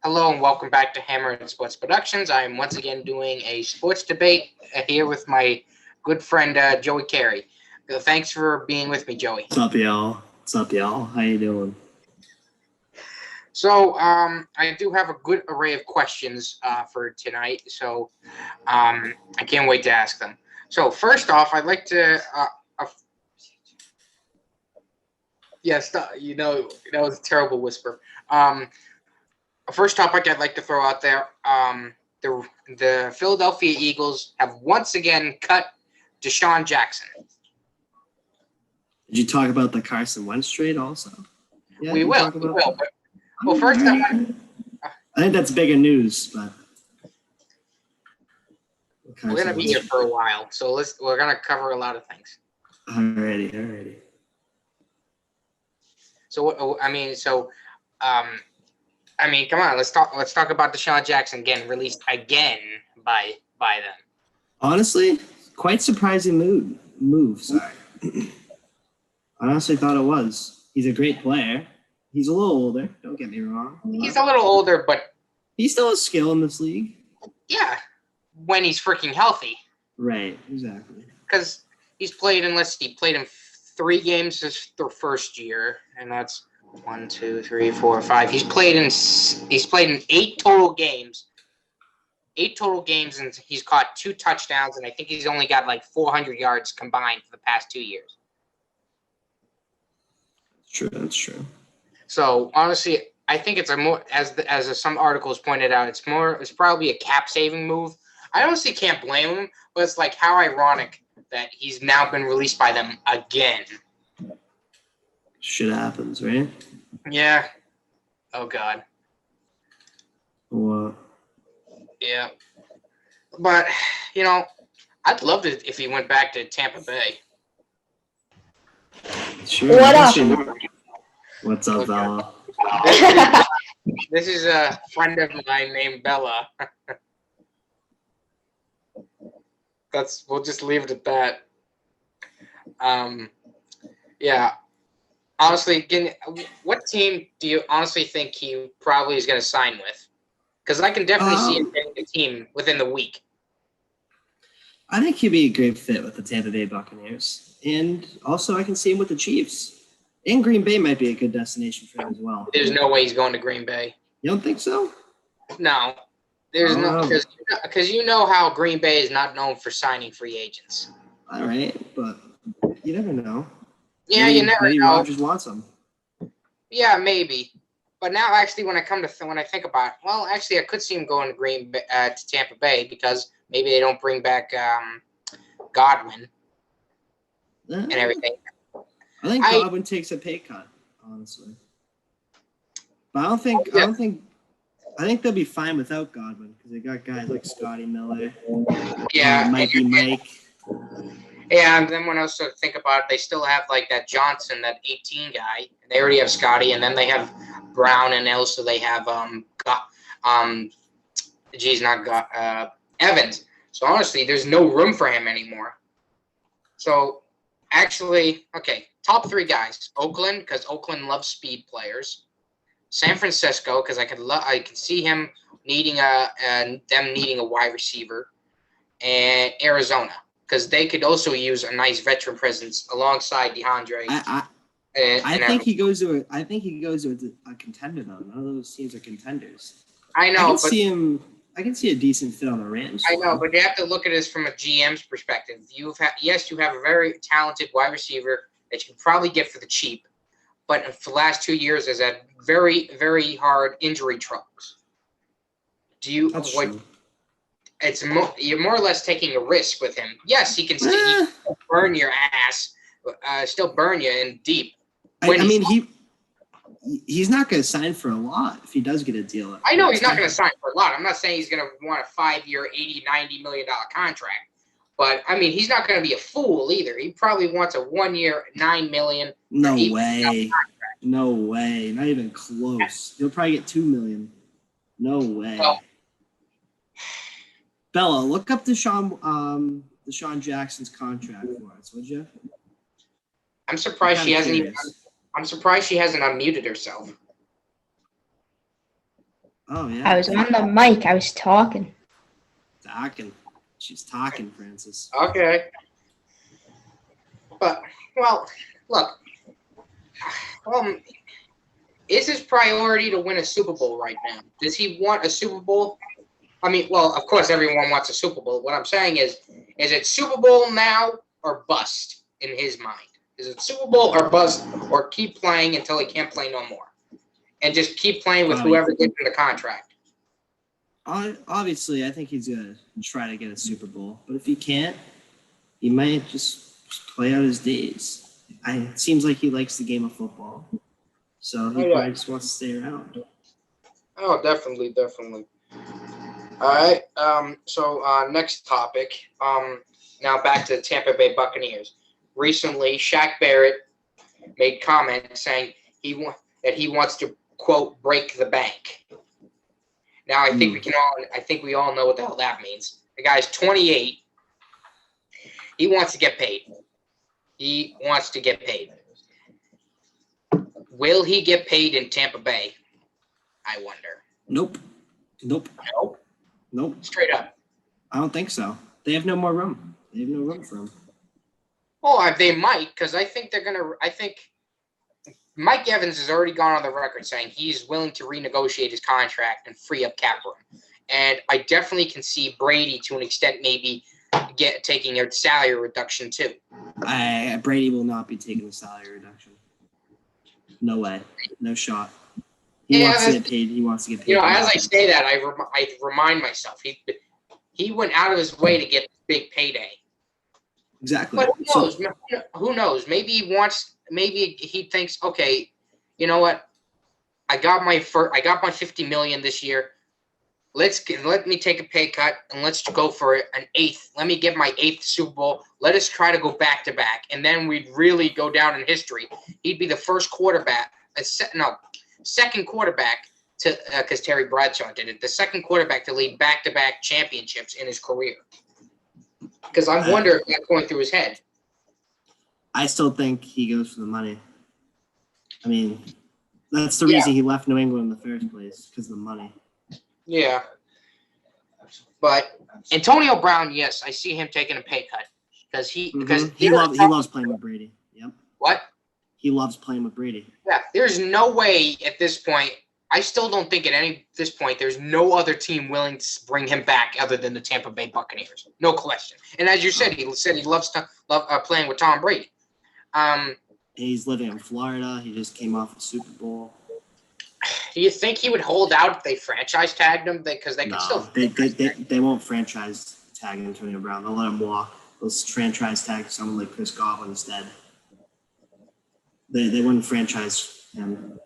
Hello and welcome back to Hammer and Sports Productions. I am once again doing a sports debate here with my good friend Joey Carey. Thanks for being with me, Joey. What's up, y'all? How you doing? So I do have a good array of questions for tonight, so I can't wait to ask them. So first off, I'd like to yes, that was a terrible whisper. First topic I'd like to throw out there, the Philadelphia Eagles have once again cut Deshaun Jackson. Did you talk about the Carson Wentz trade also? Yeah, we will. Well, first, I think that's bigger news, but we're going to be here for a while, so we're going to cover a lot of things. Alrighty. So, come on, let's talk about Deshaun Jackson getting released again by them. Honestly, quite surprising move. Sorry. I honestly thought it was. He's a great player. He's a little older. Don't get me wrong. He's a little older, but he still has skill in this league. Yeah, when he's freaking healthy. Right. Exactly. Because he played in 3 games the first year, and that's 1, 2, 3, 4, 5. He's played in 8 total games. 8 total games, and he's caught 2 touchdowns, and I think he's only got like 400 yards combined for the past 2 years. That's true. So honestly, I think it's a more as some articles pointed out, it's probably a cap saving move. I honestly can't blame him, but it's like how ironic that he's now been released by them again. Shit happens, right? Yeah. Oh God. What? Yeah. But I'd love it if he went back to Tampa Bay. Sure. What up? What's up, Bella? This is a friend of mine named Bella. We'll just leave it at that. Yeah. Honestly, what team do you honestly think he probably is going to sign with? Because I can definitely see him getting a team within the week. I think he'd be a great fit with the Tampa Bay Buccaneers. And also I can see him with the Chiefs. And Green Bay might be a good destination for him as well. There's no way he's going to Green Bay. You don't think so? No. There's no, because you know how Green Bay is not known for signing free agents. All right, but you never know. Yeah, you never know. Rodgers wants him. Yeah, maybe. But now, actually, when I think about it, well, actually, I could see him going to Tampa Bay because maybe they don't bring back Godwin and everything. I think Godwin takes a pay cut, honestly. But I think they'll be fine without Godwin because they got guys like Scotty Miller. Yeah, Mikey Mike. Yeah, and then when I also think about it, they still have like that Johnson, that 18 guy. And they already have Scotty, and then they have Brown, and also they have Evans. So honestly, there's no room for him anymore. So actually, okay, top 3 guys: Oakland, because Oakland loves speed players; San Francisco, because I could see him needing a wide receiver; and Arizona, because they could also use a nice veteran presence alongside DeAndre. I think he goes to a contender though. None of those teams are contenders. I know, I can see a decent fit on the Rams. I know, but you have to look at this from a GM's perspective. You have a very talented wide receiver that you can probably get for the cheap, but for the last 2 years has had very, very hard injury troubles. That's true. You're more or less taking a risk with him. Yes, he can still burn your ass, still burn you in deep. He's not going to sign for a lot if he does get a deal. I know he's not going to sign for a lot. I'm not saying he's going to want a 5-year, $80-90 million contract. But, he's not going to be a fool either. He probably wants a 1-year, $9 million. No way. No way. Not even close. He'll probably get $2 million. No way. Well, Bella, look up Deshaun Jackson's contract for us, would you? I'm surprised she hasn't unmuted herself. Oh yeah. I was on the mic. I was talking. Talking. She's talking, Francis. Okay. But, well, look. Is his priority to win a Super Bowl right now? Does he want a Super Bowl? I mean, well, of course everyone wants a Super Bowl. What I'm saying is it Super Bowl now or bust in his mind? Is it Super Bowl or bust or keep playing until he can't play no more? And just keep playing with whoever gives him the contract? Obviously, I think he's going to try to get a Super Bowl. But if he can't, he might just play out his days. It seems like he likes the game of football. So he probably just wants to stay around. Oh, definitely. All right. So next topic. Now back to the Tampa Bay Buccaneers. Recently, Shaq Barrett made comments saying that he wants to, quote, break the bank. Now I think we all know what the hell that means. The guy's 28. He wants to get paid. Will he get paid in Tampa Bay? I wonder. Nope. Straight up. I don't think so. They have no more room. They have no room for him. Oh, they might, because I think Mike Evans has already gone on the record saying he's willing to renegotiate his contract and free up cap room. And I definitely can see Brady, to an extent, maybe taking a salary reduction too. Brady will not be taking a salary reduction. No way. No shot. He wants to get paid. He wants to get paid. As I say that, I remind myself he went out of his way to get this big payday. Exactly. But who knows? Maybe he thinks, okay, you know what? I got my $50 million this year. Let me take a pay cut and let's go for an eighth. Let me get my 8th Super Bowl. Let us try to go back to back, and then we'd really go down in history. He'd be the first quarterback, second quarterback to because Terry Bradshaw did it. The second quarterback to lead back-to-back championships in his career. Because I wonder if that's going through his head. I still think he goes for the money. I mean, that's the reason he left New England in the first place, because of the money. Yeah. But Antonio Brown, yes, I see him taking a pay cut because he loves playing with Brady. Yep. What? He loves playing with Brady. Yeah. There's no way at this point. I still don't think at this point there's no other team willing to bring him back other than the Tampa Bay Buccaneers. No question. And as you said, he loves playing with Tom Brady. He's living in Florida. He just came off a Super Bowl. Do you think he would hold out if they franchise tagged him? Because they could still. They won't franchise tag Antonio Brown. They'll let him walk. They'll franchise tag someone like Chris Godwin instead. They wouldn't franchise him.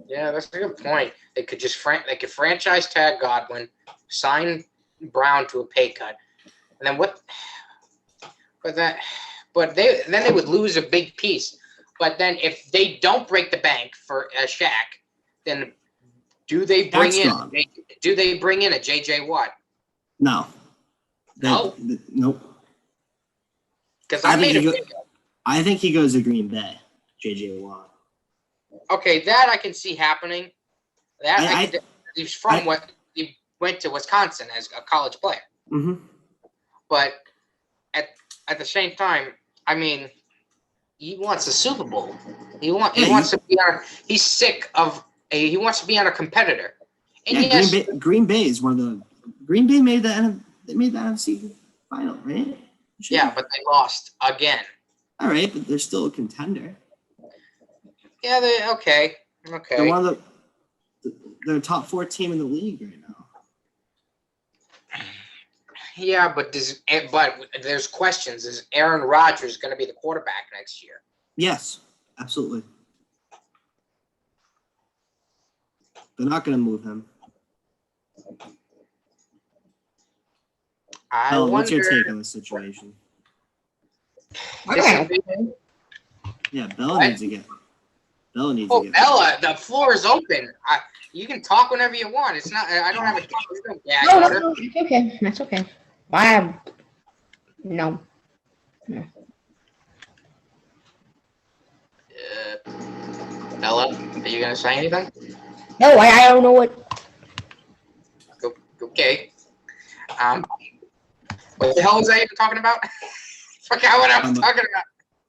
Yeah, that's a good point. They could just franchise tag Godwin, sign Brown to a pay cut, and then what? But they would lose a big piece. But then if they don't break the bank for Shaq, then do they bring in a JJ Watt? No. Nope. Because I think he goes to Green Bay, JJ Watt. Okay, that I can see happening. He went to Wisconsin as a college player. Mm-hmm. But at the same time, I mean, he wants a Super Bowl. He wants to be on. He's sick of. He wants to be on a competitor. And yes, Green Bay is one of the. Green Bay made the NFC final, right? Sure. Yeah, but they lost again. All right, but they're still a contender. Yeah, okay. They're one of they're a top 4 team in the league right now. Yeah, but there's questions. Is Aaron Rodgers going to be the quarterback next year? Yes, absolutely. They're not going to move him. What's your take on the situation? Yeah, Bella needs to get. Bella, the floor is open. You can talk whenever you want. It's not. I don't have a. No, it's okay. That's okay. No. Bella, are you gonna say anything? No, I don't know what. What the hell was I even talking about? Forgot what I was talking about.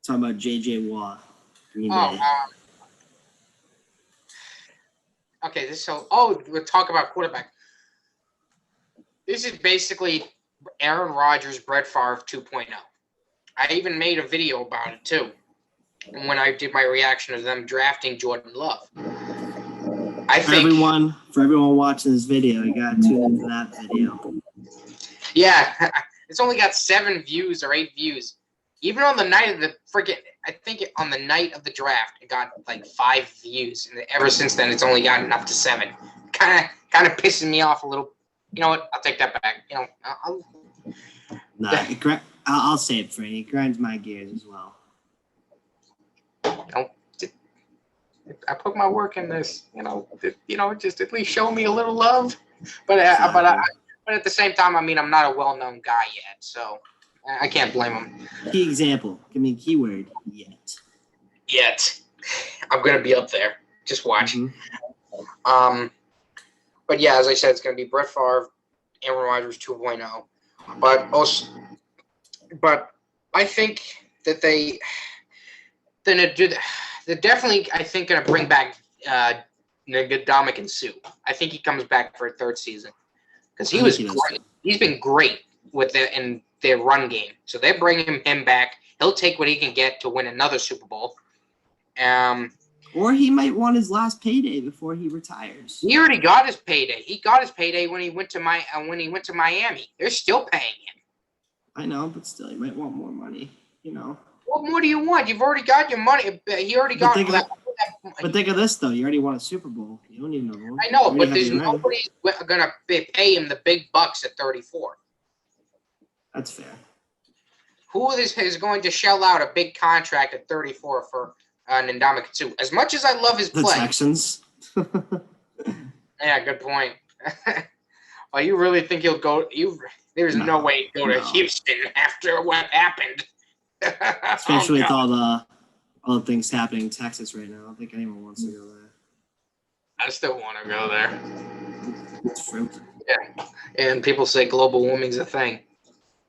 Talking about J.J. Watt. Green Oh, Bay. okay. We'll talk about quarterback. This is basically Aaron Rodgers, Brett Favre 2.0. I even made a video about it too. When I did my reaction to them drafting Jordan Love. For everyone watching this video, you got to tune into that video. Yeah, it's only got 7 views or 8 views. Even on the night of the on the night of the draft, it got like 5 views, and ever since then, it's only gotten up to 7. Kind of pissing me off a little. You know what? I'll take that back. You know, I'll say it for you. It grinds my gears as well. I put my work in this. Just at least show me a little love. But at the same time, I mean, I'm not a well-known guy yet, so I can't blame him. Key example. Give me a keyword. Yet. I'm gonna be up there. Just watch. Mm-hmm. But yeah, as I said, it's gonna be Brett Favre, Aaron Rodgers 2.0. But I think that they're definitely, I think, gonna bring back Ndamukong Suh. I think he comes back for a 3rd season because he was great. He's been great with in their run game. So they're bringing him back. He'll take what he can get to win another Super Bowl. Or he might want his last payday before he retires. He already got his payday. He got his payday when he went to Miami. They're still paying him. I know, but still, you might want more money. You know. What more do you want? You've already got your money. He already got that. But think of this though. You already won a Super Bowl. You don't need another one. I know, but there's nobody's gonna pay him the big bucks at 34. That's fair. Who is going to shell out a big contract at 34 for Ndamukong Suh? As much as I love his The play, Texans. Yeah, good point. Oh, you really think he'll go? There's no way he'll go to Houston after what happened. Especially with all the things happening in Texas right now. I don't think anyone wants to go there. I still want to go there. It's fruit. Yeah, and people say global warming's a thing.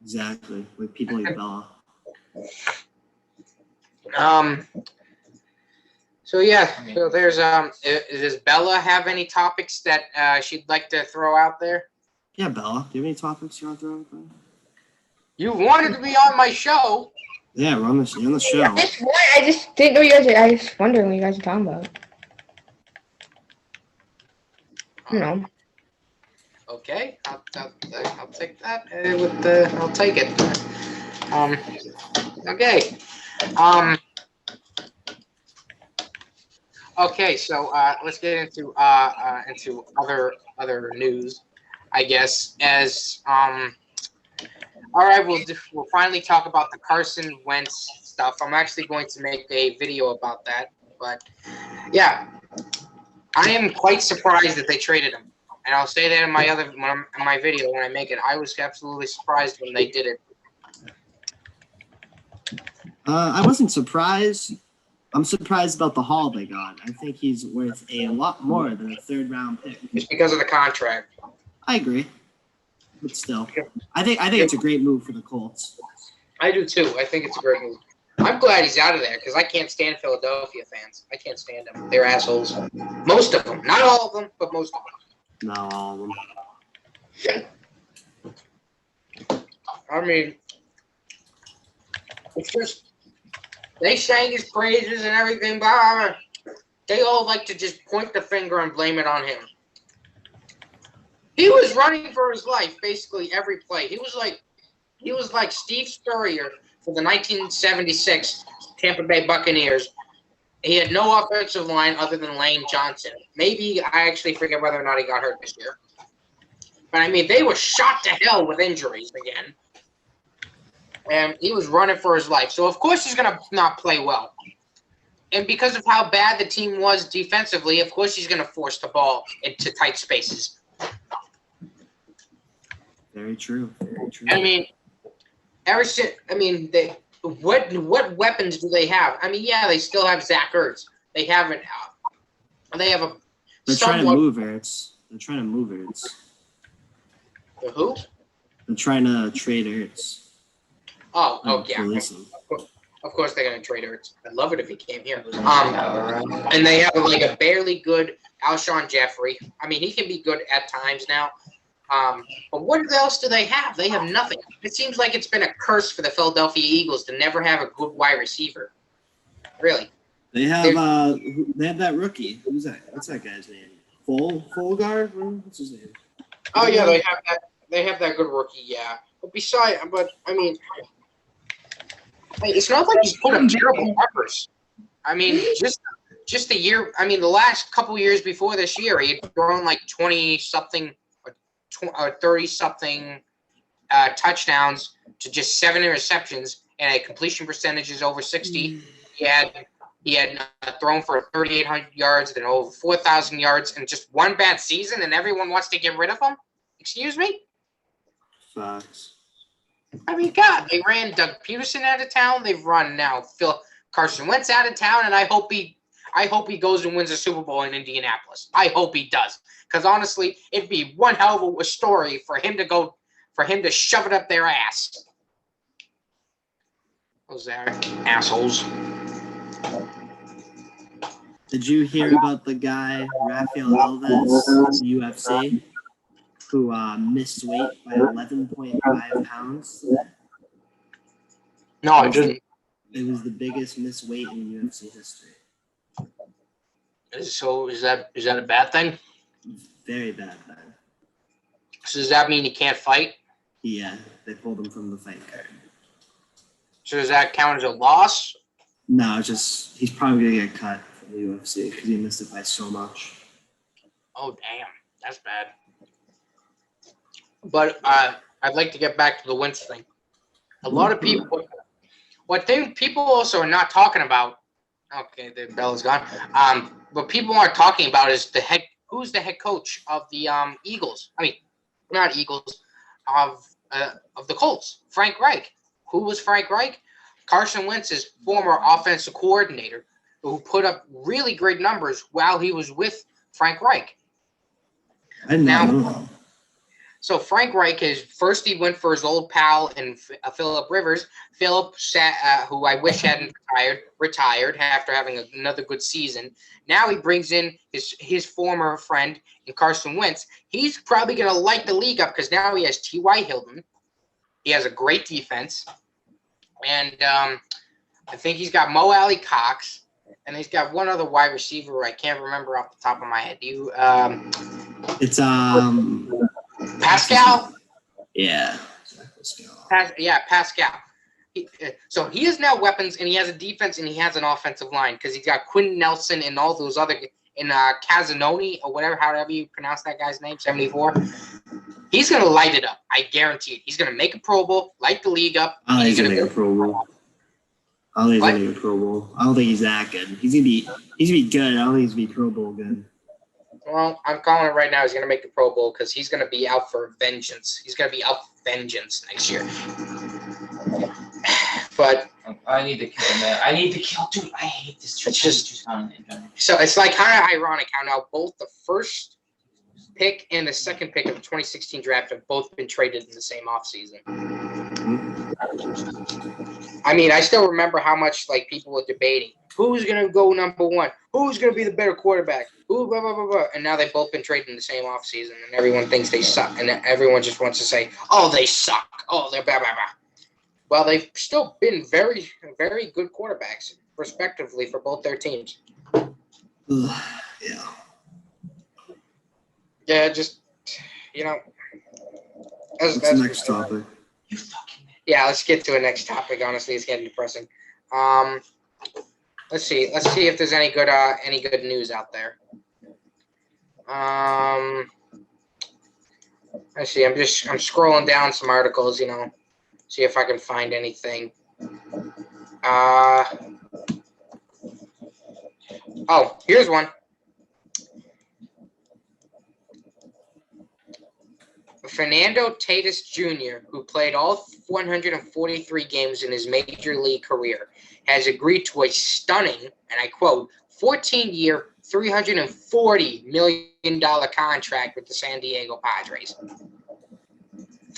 Exactly. Like people eat Bella. So yeah. So there's Does Bella have any topics that she'd like to throw out there? Yeah, Bella. Do you have any topics you want to throw out there? You wanted to be on my show. Yeah, we're on the show. I just didn't know you guys. I was wondering what you guys were talking about. No. Okay, I'll take that. I'll take it. Okay. Okay. So let's get into other news, I guess. All right, we'll finally talk about the Carson Wentz stuff. I'm actually going to make a video about that, but yeah, I am quite surprised that they traded him, and I'll say that in my video when I make it. I was absolutely surprised when they did it. I wasn't surprised. I'm surprised about the haul they got. I think he's worth a lot more than a 3rd-round pick. It's because of the contract. I agree. But still, I think it's a great move for the Colts. I do too. I think it's a great move. I'm glad he's out of there because I can't stand Philadelphia fans. I can't stand them. They're assholes. Most of them. Not all of them, but most of them. Not all of them. I mean, it's just they sang his praises and everything, but they all like to just point the finger and blame it on him. He was running for his life basically every play. He was like Steve Spurrier for the 1976 Tampa Bay Buccaneers. He had no offensive line other than Lane Johnson. Maybe I actually forget whether or not he got hurt this year. But I mean, they were shot to hell with injuries again. And he was running for his life. So of course he's gonna not play well. And because of how bad the team was defensively, of course he's gonna force the ball into tight spaces. Very true. Very true. I mean, what weapons do they have? I mean, yeah, they still have Zach Ertz. They haven't. They have a. They're trying to move Ertz. The who? They're trying to trade Ertz. Oh yeah. Release him. Of course they're gonna trade Ertz. I'd love it if he came here. And they have like a barely good Alshon Jeffrey. I mean, he can be good at times now. But what else do they have? They have nothing. It seems like it's been a curse for the Philadelphia Eagles to never have a good wide receiver. Really. They have that rookie. Who's that? What's that guy's name? Folgar? What's his name? Oh yeah, they have that. They have that good rookie. Yeah, but I mean, it's not like he's put up terrible numbers. I mean, just a year. I mean, the last couple years before this year, he had thrown like 20-something or 30-something touchdowns to just 7 interceptions, and a completion percentage is over 60. He had thrown for 3,800 yards, then over 4,000 yards, in just one bad season, and everyone wants to get rid of him? Excuse me? Facts. I mean, God, they ran Doug Peterson out of town. They've run now Carson Wentz out of town, and I hope he goes and wins a Super Bowl in Indianapolis. I hope he does, because honestly, it'd be one hell of a story for him to shove it up their ass. Those are assholes. Did you hear about the guy Rafael Alves, UFC, who missed weight by 11.5 pounds today? No, I didn't. It was the biggest missed weight in UFC history. So is that a bad thing? Very bad, man. So does that mean he can't fight? Yeah, they pulled him from the fight card. So does that count as a loss? No, just he's probably gonna get cut from the UFC because he missed it by so much. Oh damn, that's bad. But I'd like to get back to the Wentz thing. A lot of people, people also are not talking about. Okay, the bell is gone. What people aren't talking about is who's the head coach of the Eagles? I mean, not Eagles, of the Colts. Frank Reich. Who was Frank Reich? Carson Wentz's former offensive coordinator, who put up really great numbers while he was with Frank Reich. I know. So Frank Reich he went for his old pal in Phillip Rivers. Phillip, who I wish hadn't retired after having another good season. Now he brings in his former friend in Carson Wentz. He's probably going to light the league up because now he has T.Y. Hilton. He has a great defense. And I think he's got Mo Alley Cox. And he's got one other wide receiver I can't remember off the top of my head. It's Pascal? Yeah. Pascal. So he has now weapons, and he has a defense, and he has an offensive line because he's got Quinn Nelson and all those other in Casanoni or whatever, however you pronounce that guy's name, 74. He's gonna light it up. I guarantee it. He's gonna make a Pro Bowl, light the league up. I don't think he's gonna make a Pro Bowl. I don't think he's gonna make a Pro Bowl. I don't think he's that good. He's gonna be good. I don't think he's gonna be Pro Bowl good. Well, I'm calling it right now. He's going to make the Pro Bowl because he's going to be out for vengeance. He's going to be out for vengeance next year. But I need to kill him. Dude, I hate this. It's just so it's like kind of ironic how now both the first pick and the second pick of the 2016 draft have both been traded in the same offseason. I mean, I still remember how much like people were debating who's going to go number one, who's going to be the better quarterback, who blah blah blah blah, and now they've both been traded in the same offseason, and everyone thinks they suck, and everyone just wants to say, oh, they suck, oh, they're blah blah blah. Well, they've still been very, very good quarterbacks, respectively, for both their teams. Yeah. Yeah, just What's the next topic? Yeah, let's get to a next topic. Honestly, it's getting depressing. Let's see if there's any good news out there. Let's see. I'm scrolling down some articles, see if I can find anything. Oh, here's one. Fernando Tatis Jr., who played all 143 games in his major league career, has agreed to a stunning, and I quote, 14-year, $340 million contract with the San Diego Padres.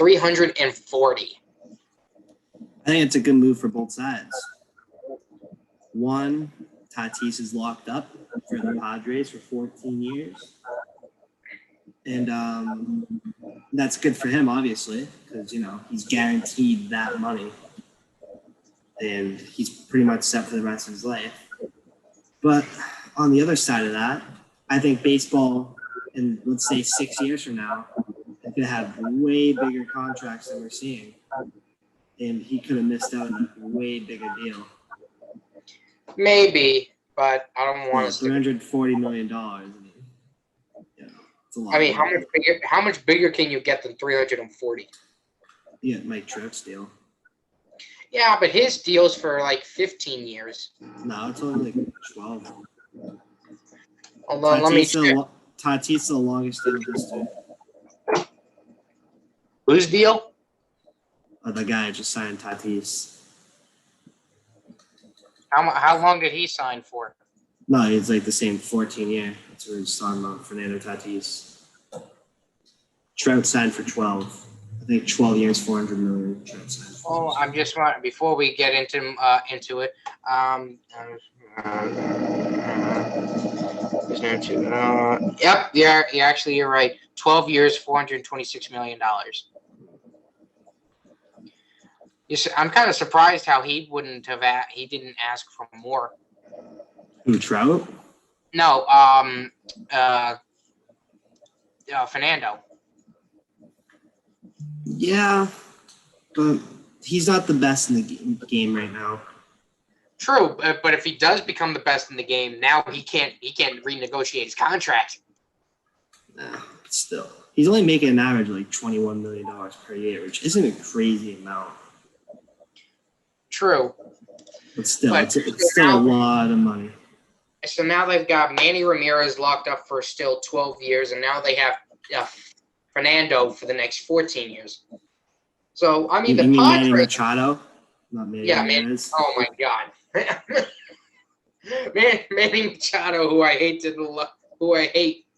340. I think it's a good move for both sides. One, Tatis is locked up for the Padres for 14 years. And that's good for him, obviously, because, he's guaranteed that money. And he's pretty much set for the rest of his life. But on the other side of that, I think baseball, in, let's say, 6 years from now, is going to have way bigger contracts than we're seeing. And he could have missed out on a way bigger deal. Maybe, but I don't want to. $340 million. I mean, it's a lot. I mean, how much bigger can you get than 340? You get Mike Trout's deal. Yeah, but his deal's for like 15 years. No, it's only like 12. Hold on, let me check. Tatis the longest deal in history. Whose deal? The guy just signed Tatis. How long did he sign for? No, it's like the same 14-year. That's what we're just talking about, Fernando Tatis. Trout signed for 12. I think 12 years, $400 million. Trout signed for. Oh, I'm just want before we get into it. Yep, you're right. 12 years, $426 million. I'm kind of surprised how he didn't ask for more. Who, Trout? No, Fernando. Yeah, but he's not the best in the game right now. True, but if he does become the best in the game, now he can't renegotiate his contract. Nah, still, he's only making an average of like $21 million per year, which isn't a crazy amount. True. But still, it's still a lot of money. So now they've got Manny Ramirez locked up for still 12 years, and now they have Fernando for the next 14 years. So, I mean, you mean Manny Machado? Not Manny Ramirez? Oh, my God. Manny Machado, who I hate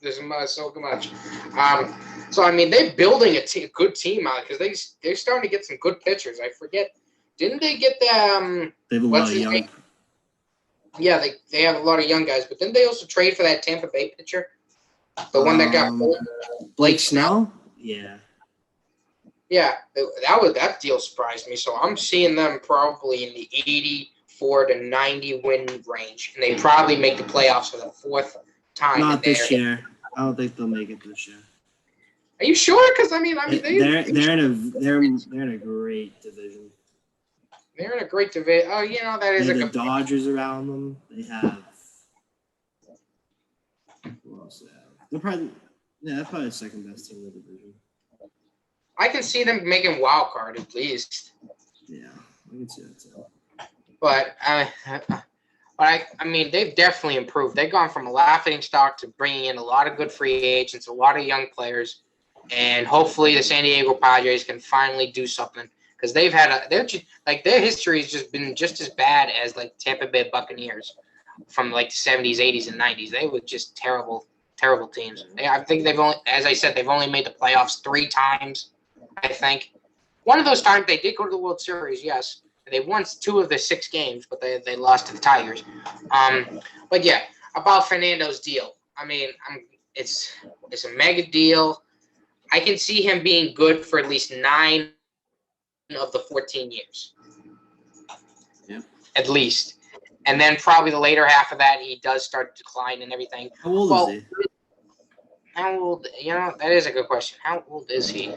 this so much. So, I mean, they're building a good team out because they're starting to get some good pitchers. I forget. Didn't they get the they have a lot of young. Name? Yeah, they have a lot of young guys, but didn't they also trade for that Tampa Bay pitcher? The one that got Blake Snell? Yeah. Yeah, that deal surprised me. So I'm seeing them probably in the 84 to 90 win range, and they probably make the playoffs for the fourth time. Not this year. I don't think they'll make it this year. Are you sure? Because I mean, they're in a great division. They're in a great division. Oh, that is they have the Dodgers around them. They have. Who else? They're probably the second best team in the division. I can see them making wild card at least. Yeah, I can see that too. But I mean, they've definitely improved. They've gone from a laughing stock to bringing in a lot of good free agents, a lot of young players, and hopefully the San Diego Padres can finally do something because they've had their history has just been just as bad as like Tampa Bay Buccaneers from like the 70s, 80s, and 90s. They were just terrible teams. I think they've only made the playoffs 3 times. I think one of those times they did go to the World Series, yes. They won 2 of the 6 games, but they lost to the Tigers. But yeah, about Fernando's deal. I mean, it's a mega deal. I can see him being good for at least 9 of the 14 years. Yeah. At least. And then probably the later half of that, he does start to decline and everything. How old is he? How old? That is a good question. How old is he?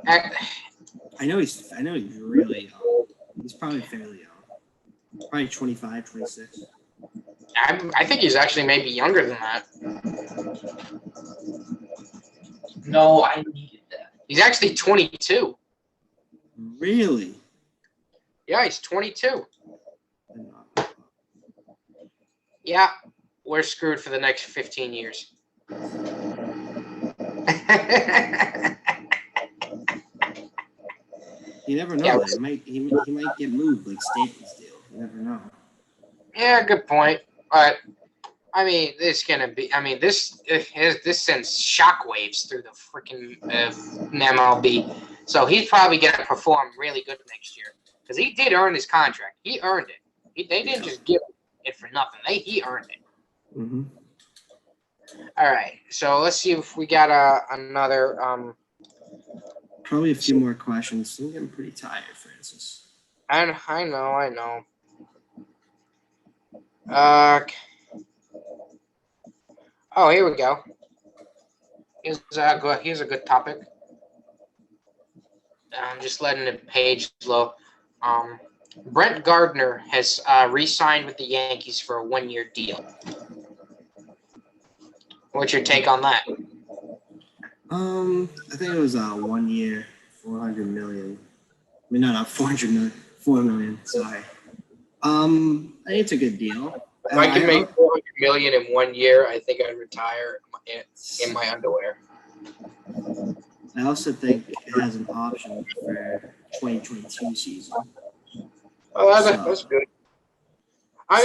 I know he's really young. He's probably fairly young. Probably 25, 26. I think he's actually maybe younger than that. No, I needed that. He's actually 22. Really? Yeah, he's 22. Yeah, we're screwed for the next 15 years. You never know. Yeah, he might get moved like Stanton's deal. You never know. Yeah, good point. But I mean, this gonna be. I mean, this sends shockwaves through the freaking MLB. So he's probably gonna perform really good next year because he did earn his contract. He earned it. They didn't just give it for nothing. He earned it. Mm-hmm. All right. So let's see if we got another. Probably a few more questions. I'm getting pretty tired, Francis. I know. Oh, here we go. Here's a good topic. I'm just letting the page load. Brent Gardner has re-signed with the Yankees for a 1-year deal. What's your take on that? I think it was 1 year, 400 million. I mean, not 400 million, 4 million. Sorry. I think it's a good deal. If I could make 400 million in 1 year, I think I'd retire in my underwear. I also think it has an option for 2022 season. Oh, that's good. I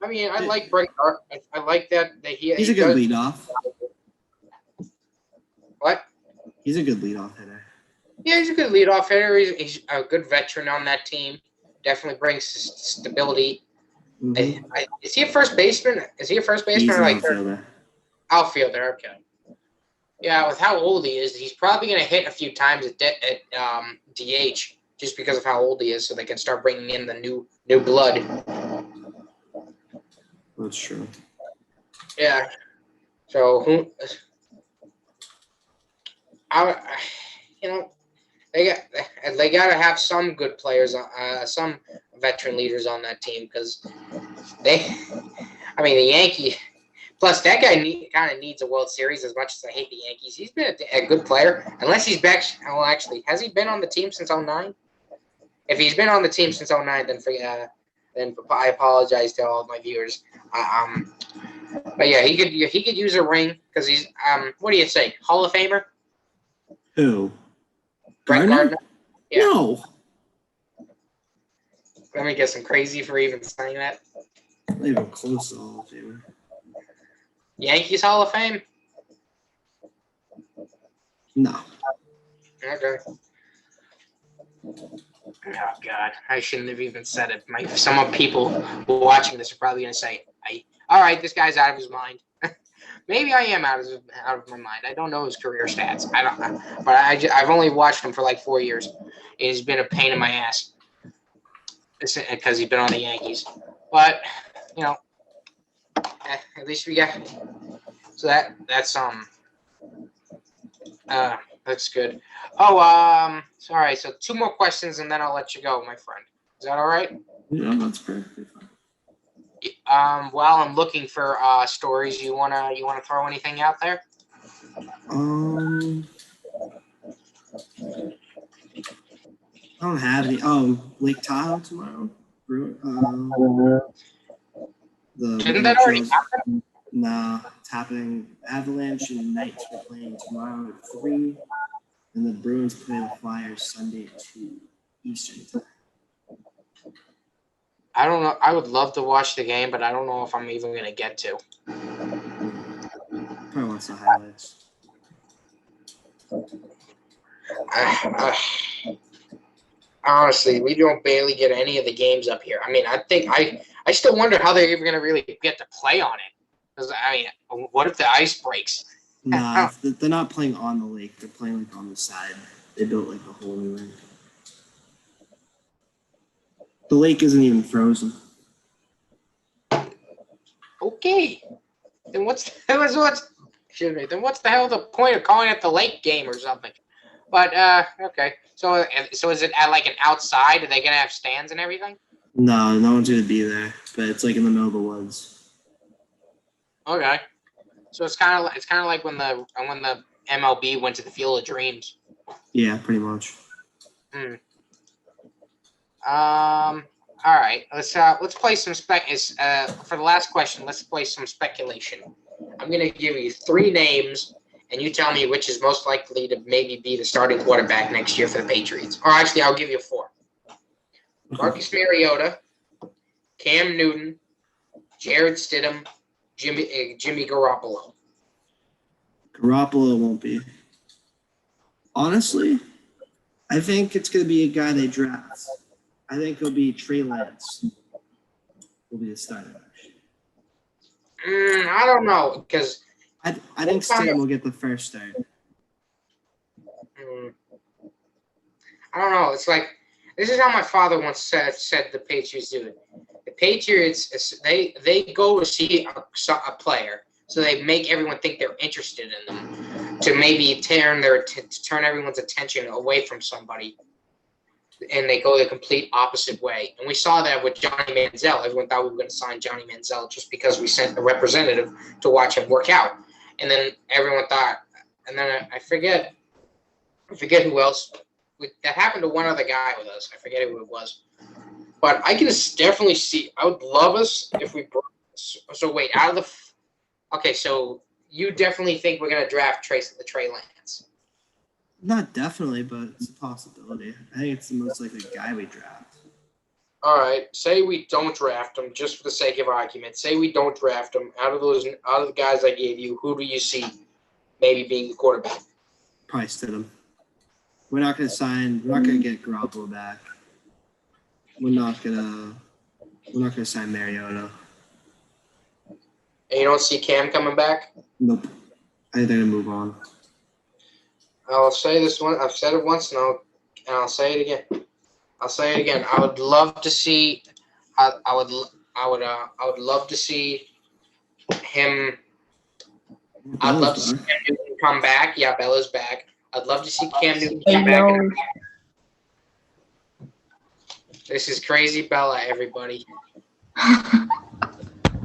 mean, I like Brent Gardner. I like that he's a good leadoff. What? He's a good leadoff hitter. Yeah, he's a good leadoff hitter. He's a good veteran on that team. Definitely brings stability. Mm-hmm. Is he a first baseman? He's an outfielder. Outfielder, okay. Yeah, with how old he is, he's probably going to hit a few times at DH just because of how old he is, so they can start bringing in the new blood. That's true. Yeah. So they got to have some good players, some veteran leaders on that team because the Yankees. Plus, that guy kind of needs a World Series as much as I hate the Yankees. He's been a good player, unless he's back. Well, actually, has he been on the team since 2009? If he's been on the team since 2009, then I apologize to all of my viewers. But yeah, he could use a ring because he's what do you say, Hall of Famer? Who? Brent Gardner? Yeah. No. Let me guess, I'm crazy for even saying that. Not even close to Hall of Famer. Yankees Hall of Fame? No. Okay. Oh God, I shouldn't have even said it. Some people watching this are probably gonna say, "All right, this guy's out of his mind." Maybe I am out of my mind. I don't know his career stats. I don't, but I've only watched him for like 4 years. He's been a pain in my ass because he's been on the Yankees. But at least we got. So that's good. Oh, sorry. So 2 more questions and then I'll let you go, my friend. Is that all right? Yeah, that's perfectly fine. While I'm looking for stories, you wanna throw anything out there? I don't have any. Oh, Lake Tahoe tomorrow. Didn't that already happen? Nah, it's happening. Avalanche and Knights are playing tomorrow at 3, and the Bruins play the Flyers Sunday at 2 Eastern time. I don't know. I would love to watch the game, but I don't know if I'm even going to get to. Probably watch the highlights. Honestly, we don't barely get any of the games up here. I mean, I still wonder how they're even going to really get to play on it. Because, I mean, what if the ice breaks? Nah, they're not playing on the lake. They're playing like on the side. They built like a whole new rink. The lake isn't even frozen. Okay. Then what's the hell the point of calling it the lake game or something? But okay. So is it at like an outside? Are they gonna have stands and everything? No one's gonna be there. But it's like in the middle of the woods. Okay. So it's kind of like when the MLB went to the Field of Dreams. Yeah, pretty much. All right. Let's play some for the last question, let's play some speculation. I'm gonna give you 3 names, and you tell me which is most likely to maybe be the starting quarterback next year for the Patriots. Or actually, I'll give you 4. Marcus Mariota, Cam Newton, Jared Stidham, Jimmy Garoppolo. Garoppolo won't be. Honestly, I think it's going to be a guy they draft. I think it'll be Trey Lance. Will be the starter. I don't know because I think Stidham will get the first start. I don't know. It's like this is how my father once said the Patriots do it. The Patriots they go to see a player, so they make everyone think they're interested in them to maybe turn everyone's attention away from somebody, and they go the complete opposite way. And we saw that with Johnny Manziel. Everyone thought we were going to sign Johnny Manziel just because we sent a representative to watch him work out, and then everyone thought. And then I forget who else. That happened to one other guy with us. I forget who it was. But I can definitely see. I would love us if we. So wait, out of the. Okay, so you definitely think we're gonna draft Trey Lance? Not definitely, but it's a possibility. I think it's the most likely guy we draft. All right. Say we don't draft him, just for the sake of argument. Say we don't draft him. Out of the guys I gave you, who do you see maybe being the quarterback? Probably Stidham. We're not going to get Garoppolo back. We're not going to sign Mariota. And you don't see Cam coming back? Nope. I think they're going to move on. I'll say this one. I've said it once, and I'll say it again. I would love to see. I would love to see him. I'd love to see Cam Newton come back. Yeah, Bella's back. I'd love to see Cam Newton come back. This is Crazy Bella, everybody.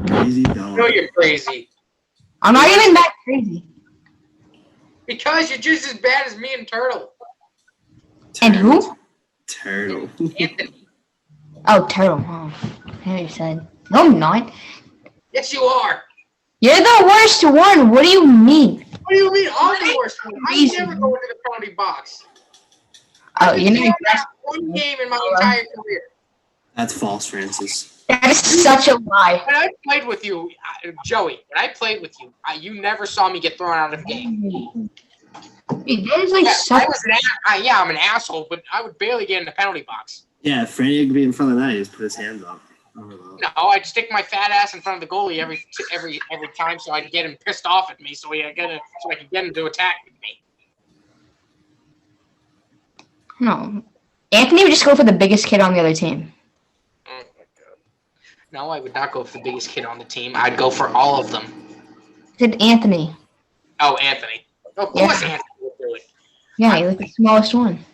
Crazy Bella. I know you're crazy. I'm not even that crazy. Because you're just as bad as me and Turtle. And who? Turtle. Anthony. Oh, Turtle. Oh, I know you said. No, I'm not. Yes, you are. You're the worst one. What do you mean? What do you mean I'm the worst one? I never go into the penalty box. Oh, you know. One game in my entire career. That's false, Francis. That is such a lie. When I played with you, Joey, you never saw me get thrown out of the game. Dude, that is like such. I'm an asshole, but I would barely get in the penalty box. Yeah, if Franny would be in front of that, he'd just put his hands up. No, I'd stick my fat ass in front of the goalie every time, so I'd get him pissed off at me, so I could get him to attack me. No, Anthony would just go for the biggest kid on the other team. Oh my god! No, I would not go for the biggest kid on the team. I'd go for all of them. I said Anthony. Oh, Anthony. Of course, Anthony would do it. Yeah, you're like the smallest one.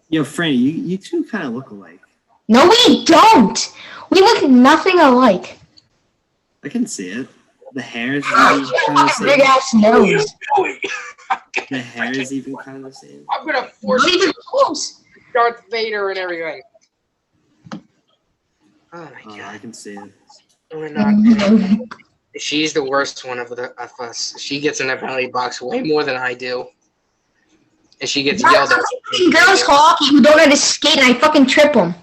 Yo, Franny, you two kind of look alike. No, we don't. We look nothing alike. I can see it. The hair is even kind of the same. Big ass nose. The hair is even kind of the same. I'm gonna force Not you even to close. Darth Vader and everything. Oh my Oh, I god. can see it. We're not. She's the worst one of us. She gets in the penalty box way more than I do. And she gets yelled at. Girls hockey who don't know how to skate and I fucking trip them.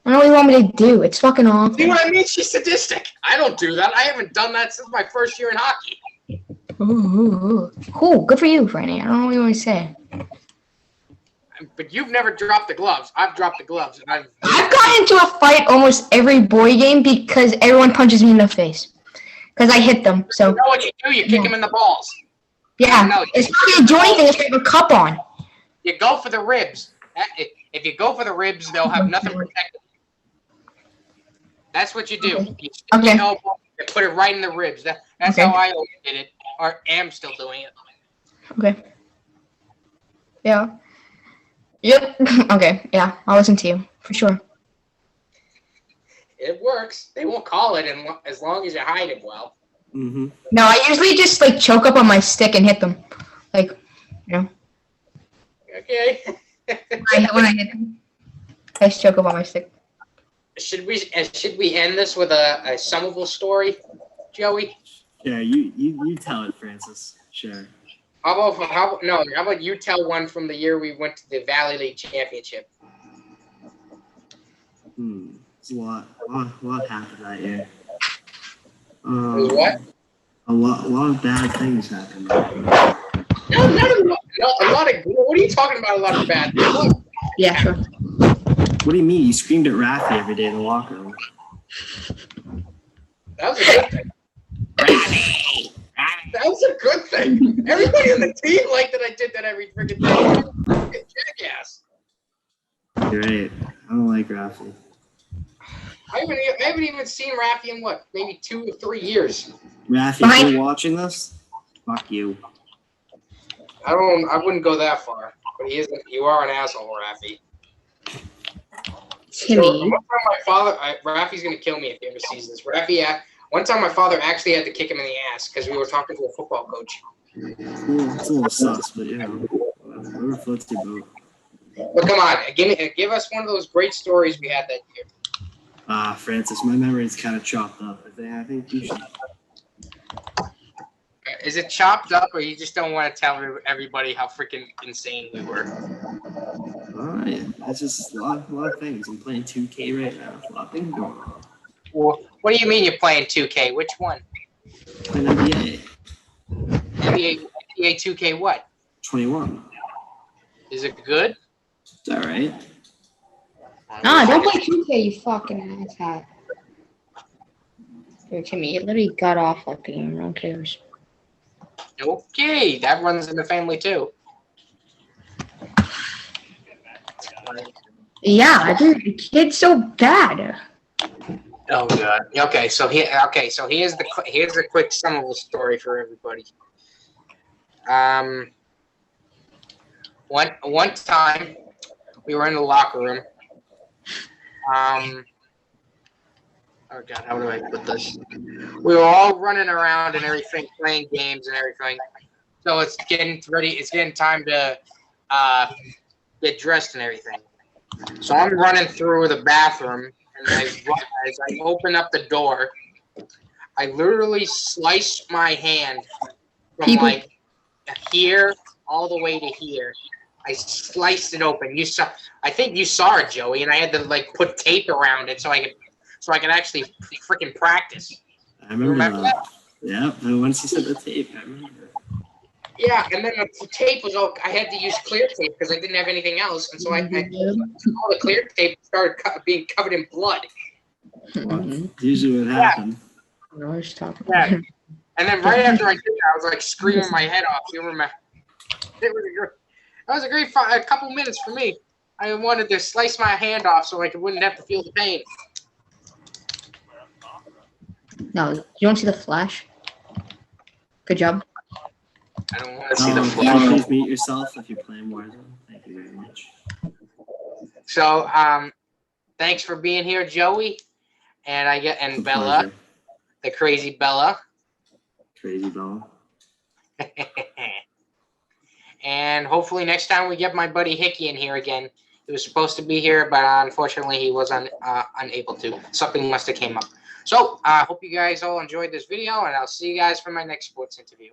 I don't know what you want me to do. It's fucking awful. See what I mean? She's sadistic. I don't do that. I haven't done that since my first year in hockey. Ooh. Cool. Good for you, Franny. I don't know what you want to say. But you've never dropped the gloves. I've dropped the gloves. And I've gotten into a fight almost every boy game because everyone punches me in the face. Because I hit them. So. You know what you do? You kick them in the balls. Yeah. No, it's not going to do anything if they have a cup on. You go for the ribs. If you go for the ribs, they'll have nothing protected. That's what you do. You stick your elbow and put it right in the ribs. That's how I always did it, or am still doing it. Okay. Yeah. Yep. Okay. Yeah. I'll listen to you for sure. It works. They won't call it as long as you hide it well. Mm-hmm. No, I usually just like choke up on my stick and hit them, like, you know. Okay. when I hit them, I just choke up on my stick. Should we end this with a summable story, Joey? Yeah, you tell it, Francis. Sure. How about you tell one from the year we went to the Valley League Championship? There's a lot happened that year. What? A lot of bad things happened. No, a lot of. What are you talking about? A lot of bad. Yeah, sure. What do you mean? You screamed at Rafi every day in the locker room. That was a good thing. That was a good thing. Everybody on the team liked that I did that every freaking day. Jackass. You're right. I don't like Rafi. I haven't even seen Rafi in what, maybe 2 or 3 years. Rafi, if you're watching this, fuck you. I wouldn't go that far, but you are an asshole, Rafi. Timmy. One time Rafi's gonna kill me if he ever sees this. One time my father actually had to kick him in the ass because we were talking to a football coach. It's a little sus, but you know, whatever floats your boat. But come on, give us one of those great stories we had that year. Francis, my memory is kind of chopped up. I think you should. Is it chopped up, or you just don't want to tell everybody how freaking insane we were? Alright, that's just a lot of things. I'm playing 2K right now. A lot of things going on. Well, what do you mean you're playing 2K? Which one? Playing NBA. NBA 2K what? 21. Is it good? It's alright. Nah, don't play 2K, you fucking asshat. Here, Timmy, it literally got off that game. No one cares. Okay, that runs in the family too. Yeah, dude, the kid's so bad. Oh god. Okay, so here's the quick summable story for everybody. One time we were in the locker room. Oh god, how do I put this? We were all running around and everything, playing games and everything. So it's getting ready. It's getting time to get dressed and everything. So I'm running through the bathroom, and as I open up the door, I literally sliced my hand from like here all the way to here. I sliced it open. I think you saw it, Joey, and I had to like put tape around it so I could actually freaking practice. I remember that. Yeah, once you said the tape, I remember. Yeah, and then the tape was all. I had to use clear tape because I didn't have anything else, and so all the clear tape started being covered in blood. Usually what happened. Yeah. And then right after I did that, I was like screaming my head off. You remember? That was a great a couple minutes for me. I wanted to slice my hand off so I wouldn't have to feel the pain. No, you don't see the flash? Good job. I don't want to see the Could flash. you please mute yourself if you're playing Warzone? Thank you very much. So, thanks for being here, Joey, and Bella, Pleasure. the crazy Bella. Crazy Bella. And hopefully next time we get my buddy Hickey in here again. He was supposed to be here, but unfortunately he was unable to. Something must have came up. So I hope you guys all enjoyed this video, and I'll see you guys for my next sports interview.